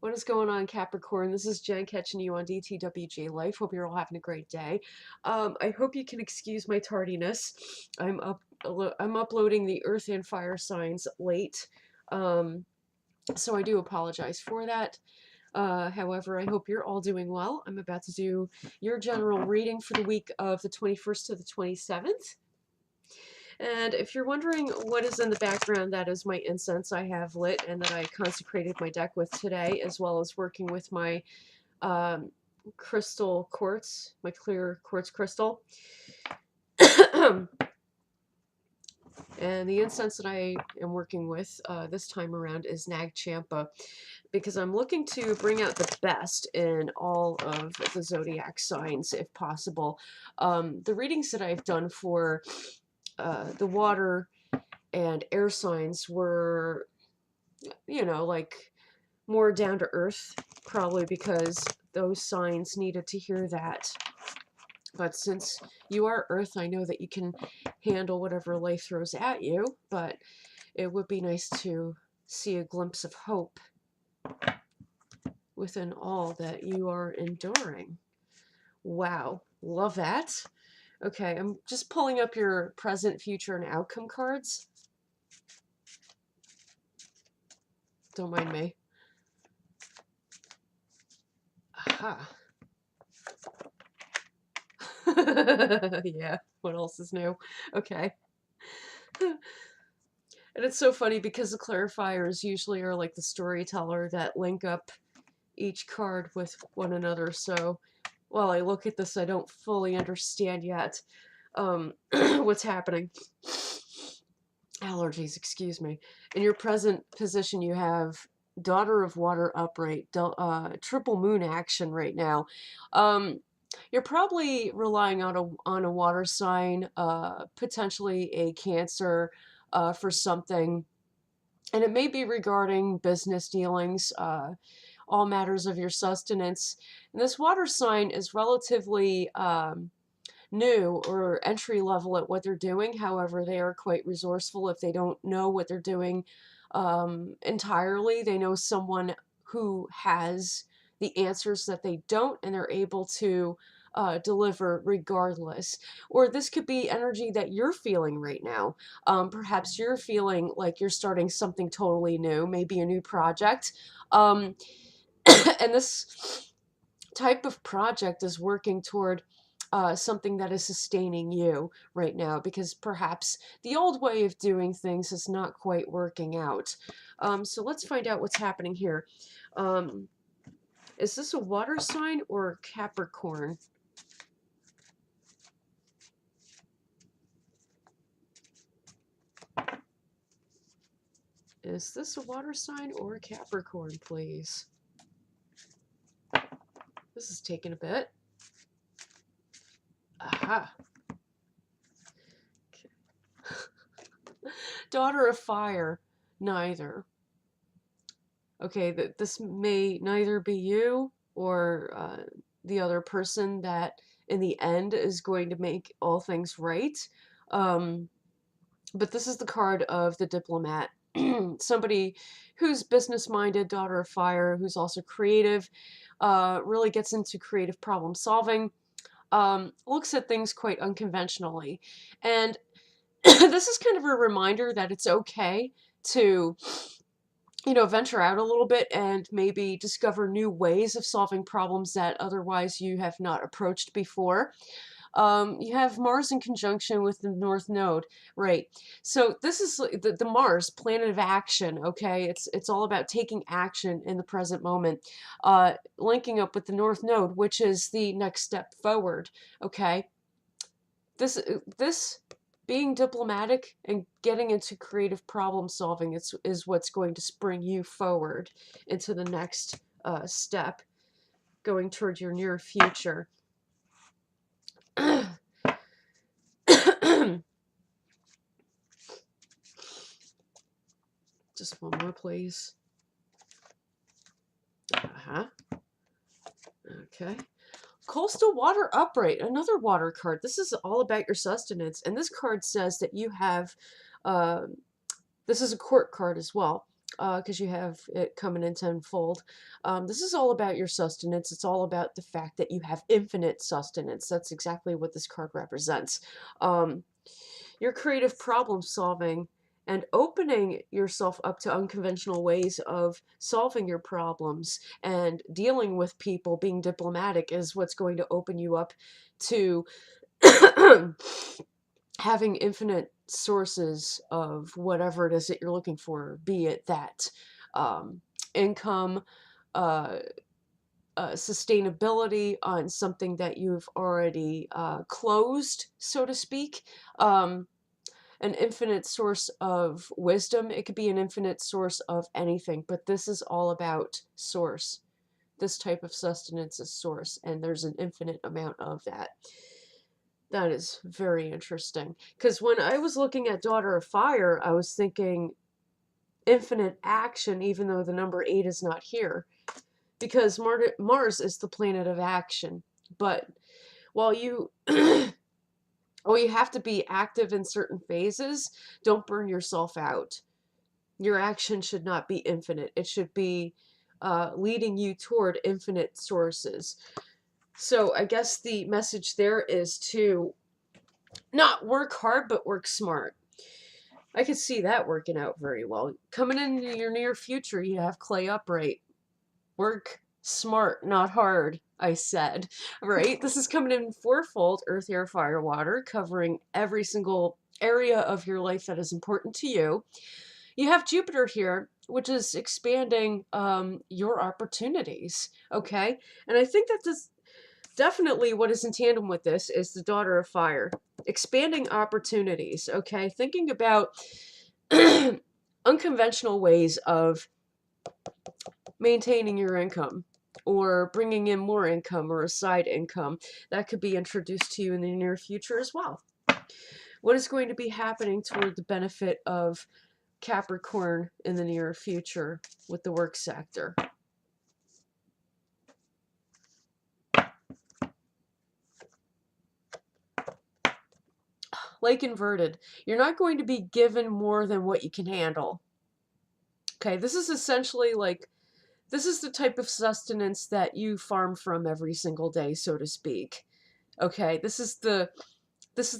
What is going on, Capricorn? This is Jen catching you on DTWJ Life. Hope you're all having a great day. I hope you can excuse my tardiness. I'm uploading the Earth and Fire signs late, um, so I do apologize for that. However, I hope you're all doing well. I'm about to do your general reading for the week of the 21st to the 27th. And if you're wondering what is in the background, that is my incense I have lit and that I consecrated my deck with today, as well as working with my um, crystal quartz, my clear quartz crystal. And the incense that I am working with this time around is Nag Champa, because I'm looking to bring out the best in all of the zodiac signs, if possible. The readings that I've done for the water and air signs were, like more down to earth, probably because those signs needed to hear that. But since you are earth, I know that you can handle whatever life throws at you, but it would be nice to see a glimpse of hope within all that you are enduring. Wow, love that. Okay, I'm just pulling up your present, future, and outcome cards. Don't mind me. Aha. Yeah, what else is new? Okay. And it's so funny because the clarifiers usually are like the storyteller that link up each card with one another. So while I look at this, I don't fully understand yet what's happening. Allergies, excuse me. In your present position, you have Daughter of Water upright, triple moon action right now. You're probably relying on a water sign, potentially a Cancer, for something, and it may be regarding business dealings, all matters of your sustenance. And this water sign is relatively new or entry level at what they're doing. However, they are quite resourceful if they don't know what they're doing entirely. They know someone who has the answers that they don't, and they're able to deliver regardless. Or this could be energy that you're feeling right now. Perhaps you're feeling like you're starting something totally new, maybe a new project. Um, and this type of project is working toward something that is sustaining you right now, because perhaps the old way of doing things is not quite working out. So let's find out what's happening here. Um, is this a water sign or Capricorn? Is this a water sign or a Capricorn, please? This is taking a bit. Aha. Okay. Daughter of Fire, neither. Okay, this may neither be you or the other person that in the end is going to make all things right. Um, but this is the card of the diplomat. Somebody who's business-minded, Daughter of Fire, who's also creative, really gets into creative problem solving, looks at things quite unconventionally. And this is kind of a reminder that it's okay to venture out a little bit and maybe discover new ways of solving problems that otherwise you have not approached before. You have Mars in conjunction with the North Node, right? So this is the Mars, planet of action, okay? It's all about taking action in the present moment, linking up with the North Node, which is the next step forward, okay? This being diplomatic and getting into creative problem solving is what's going to spring you forward into the next step, going toward your near future. Just one more, please. Okay. Coastal Water Upright, another water card. This is all about your sustenance, and this card says that you have, this is a court card as well. because you have it coming in tenfold. This is all about your sustenance. It's all about the fact that you have infinite sustenance. That's exactly what this card represents. Your creative problem solving and opening yourself up to unconventional ways of solving your problems and dealing with people, being diplomatic, is what's going to open you up to having infinite sources of whatever it is that you're looking for, be it that income, uh, sustainability on something that you've already closed, so to speak. An infinite source of wisdom. It could be an infinite source of anything, but this is all about source. This type of sustenance is source, and there's an infinite amount of that. That is very interesting. Because when I was looking at Daughter of Fire, I was thinking infinite action, even though the number 8 is not here. Because Mars is the planet of action. But while you you have to be active in certain phases, don't burn yourself out. Your action should not be infinite. It should be leading you toward infinite sources. So I guess the message there is to not work hard, but work smart. I could see that working out very well. Coming into your near future, you have clay upright. Work smart, not hard, I said. Right? This is coming in fourfold, earth, air, fire, water, covering every single area of your life that is important to you. You have Jupiter here, which is expanding your opportunities. Okay? And I think that this definitely what is in tandem with this is the Daughter of Fire. Expanding opportunities. Okay? Thinking about unconventional ways of maintaining your income or bringing in more income or a side income that could be introduced to you in the near future as well. What is going to be happening toward the benefit of Capricorn in the near future with the work sector? Like inverted, you're not going to be given more than what you can handle. Okay, this is essentially like, this is the type of sustenance that you farm from every single day, so to speak. Okay, this is the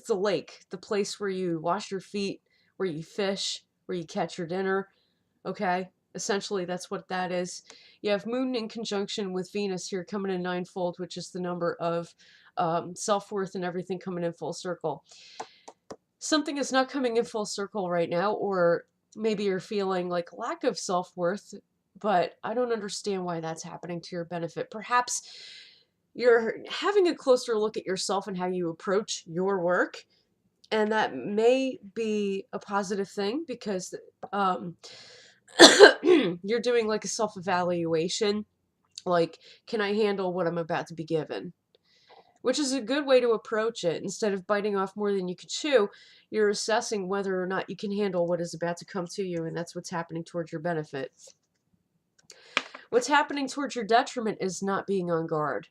lake, the place where you wash your feet, where you fish, where you catch your dinner. Okay, essentially that's what that is. You have Moon in conjunction with Venus here coming in ninefold, which is the number of self-worth and everything coming in full circle. Something is not coming in full circle right now, or maybe you're feeling like lack of self-worth, but I don't understand why that's happening to your benefit. Perhaps you're having a closer look at yourself and how you approach your work, and that may be a positive thing because you're doing like a self-evaluation, like, can I handle what I'm about to be given? Which is a good way to approach it. Instead of biting off more than you could chew, you're assessing whether or not you can handle what is about to come to you, and that's what's happening towards your benefit. What's happening towards your detriment is not being on guard.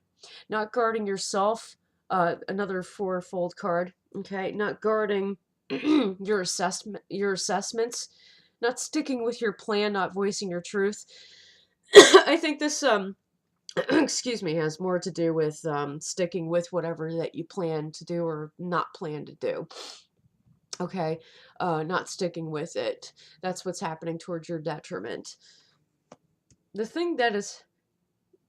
Not guarding yourself, another fourfold card, okay? Not guarding your assessments, not sticking with your plan, not voicing your truth. I think this excuse me, has more to do with sticking with whatever that you plan to do or not plan to do. Okay, not sticking with it. That's what's happening towards your detriment. The thing that is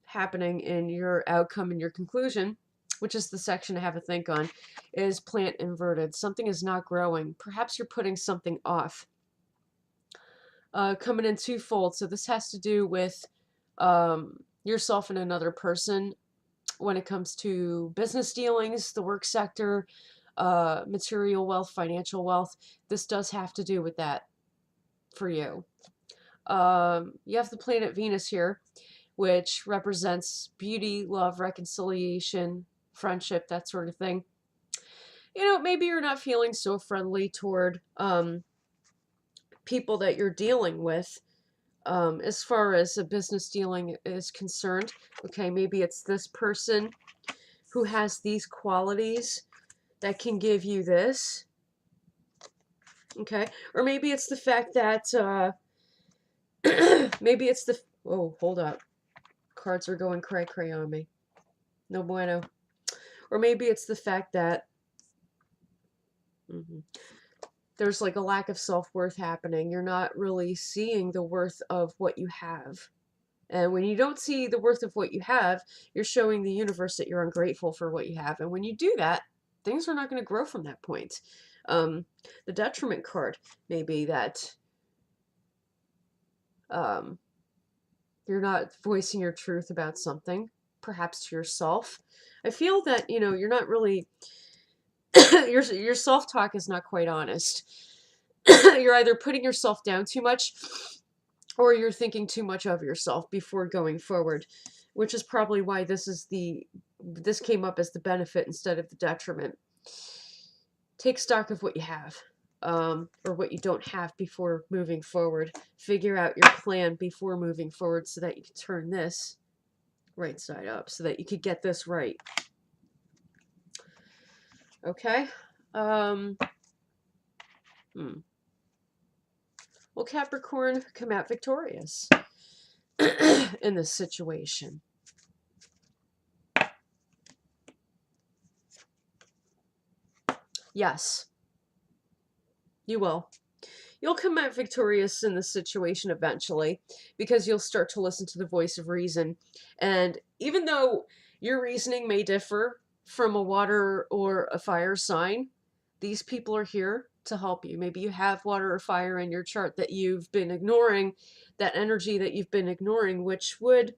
happening in your outcome and your conclusion, which is the section to have a think on, is plant inverted. Something is not growing. Perhaps you're putting something off. Coming in twofold. So this has to do with yourself and another person when it comes to business dealings, the work sector, material wealth, financial wealth. This does have to do with that for you. You have the planet Venus here, which represents beauty, love, reconciliation, friendship, that sort of thing. You know, maybe you're not feeling so friendly toward people that you're dealing with. As far as a business dealing is concerned, okay, maybe it's this person who has these qualities that can give you this, okay, or maybe it's the fact that Maybe it's the, oh, hold up. Cards are going cray-cray on me. No bueno. Or maybe it's the fact that there's like a lack of self-worth happening. You're not really seeing the worth of what you have. And when you don't see the worth of what you have, you're showing the universe that you're ungrateful for what you have. And when you do that, things are not going to grow from that point. The detriment card may be that you're not voicing your truth about something, perhaps to yourself. I feel that, you know, you're not really, your self-talk is not quite honest. You're either putting yourself down too much, or you're thinking too much of yourself before going forward, which is probably why this came up as the benefit instead of the detriment. Take stock of what you have, or what you don't have before moving forward. Figure out your plan before moving forward so that you can turn this right side up, so that you could get this right. Okay? Will Capricorn come out victorious in this situation? Yes, you will. You'll come out victorious in this situation eventually, because you'll start to listen to the voice of reason. And even though your reasoning may differ from a water or a fire sign, these people are here to help you. Maybe you have water or fire in your chart that you've been ignoring, that energy that you've been ignoring, which would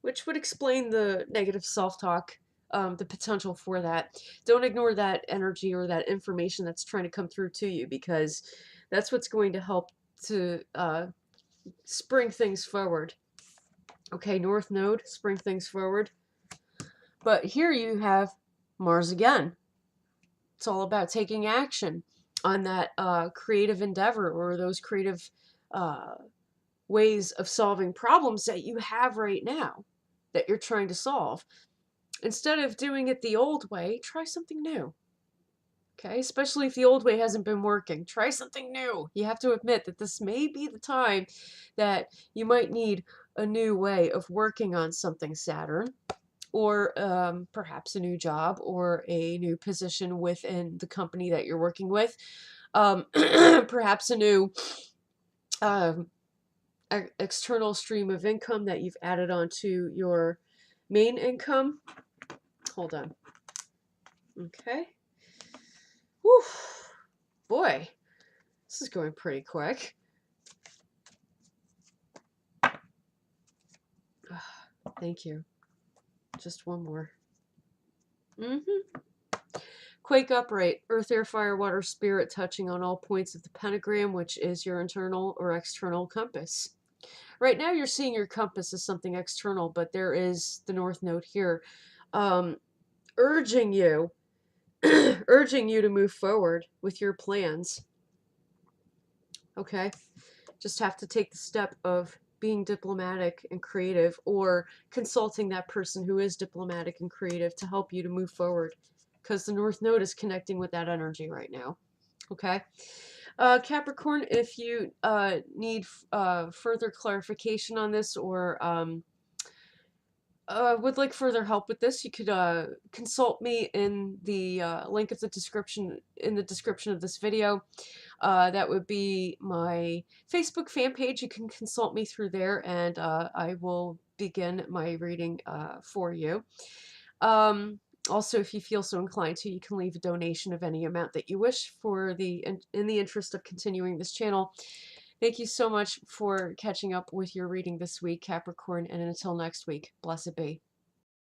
explain the negative self-talk, the potential for that. Don't ignore that energy or that information that's trying to come through to you, because that's what's going to help to spring things forward. Okay, North Node, spring things forward. But here you have Mars again. It's all about taking action on that creative endeavor, or those creative ways of solving problems that you have right now, that you're trying to solve. Instead of doing it the old way, try something new. Okay, especially if the old way hasn't been working. Try something new. You have to admit that this may be the time that you might need a new way of working on something, Saturn, or perhaps a new job or a new position within the company that you're working with. Perhaps a new external stream of income that you've added onto your main income. Hold on. Okay. Whew. Boy, this is going pretty quick. Thank you. Just one more. Quake upright, earth, air, fire, water, spirit, touching on all points of the pentagram, which is your internal or external compass. Right now you're seeing your compass as something external, but there is the North Node here, urging you to move forward with your plans. Okay? Just have to take the step of being diplomatic and creative, or consulting that person who is diplomatic and creative to help you to move forward, because the North Node is connecting with that energy right now. Okay? Capricorn, if you need further clarification on this, or would like further help with this, you could consult me in the link of the description, in the description of this video. That would be my Facebook fan page. You can consult me through there, and I will begin my reading for you. Also, if you feel so inclined to, you can leave a donation of any amount that you wish for in the interest of continuing this channel. Thank you so much for catching up with your reading this week, Capricorn, and until next week, blessed be.